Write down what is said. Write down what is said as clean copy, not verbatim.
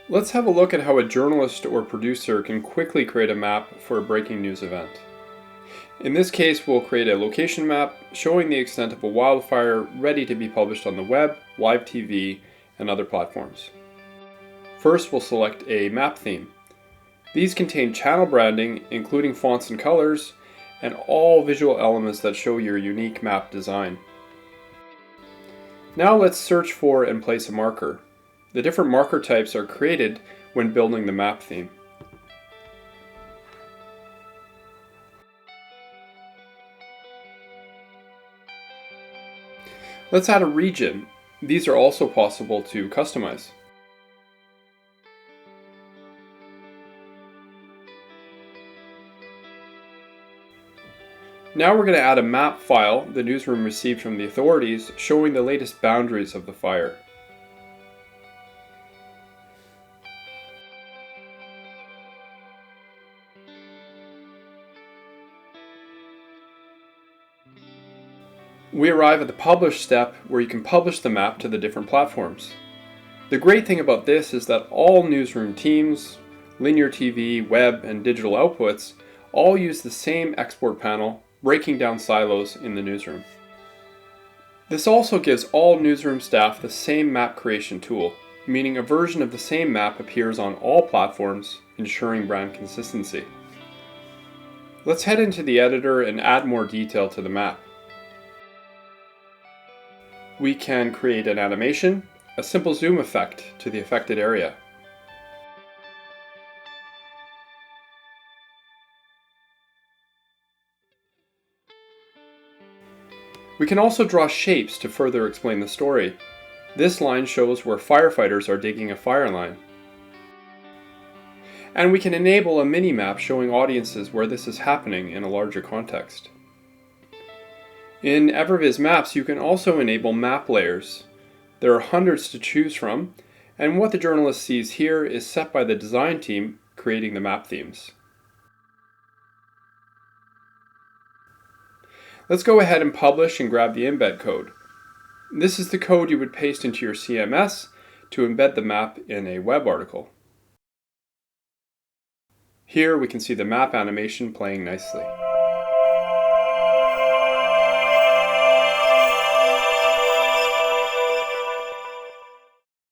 Let's have a look at how a journalist or producer can quickly create a map for a breaking news event. In this case, we'll create a location map showing the extent of a wildfire ready to be published on the web, live TV, and other platforms. First, we'll select a map theme. These contain channel branding, including fonts and colors, and all visual elements that show your unique map design. Now let's search for and place a marker. The different marker types are created when building the map theme. Let's add a region. These are also possible to customize. Now we're going to add a map file the newsroom received from the authorities showing the latest boundaries of the fire. We arrive at the publish step where you can publish the map to the different platforms. The great thing about this is that all newsroom teams, linear TV, web, and digital outputs all use the same export panel, breaking down silos in the newsroom. This also gives all newsroom staff the same map creation tool, meaning a version of the same map appears on all platforms, ensuring brand consistency. Let's head into the editor and add more detail to the map. We can create an animation, a simple zoom effect to the affected area. We can also draw shapes to further explain the story. This line shows where firefighters are digging a fire line. And we can enable a mini-map showing audiences where this is happening in a larger context. In everviz maps, you can also enable map layers. There are hundreds to choose from, and what the journalist sees here is set by the design team creating the map themes. Let's go ahead and publish and grab the embed code. This is the code you would paste into your CMS to embed the map in a web article. Here we can see the map animation playing nicely.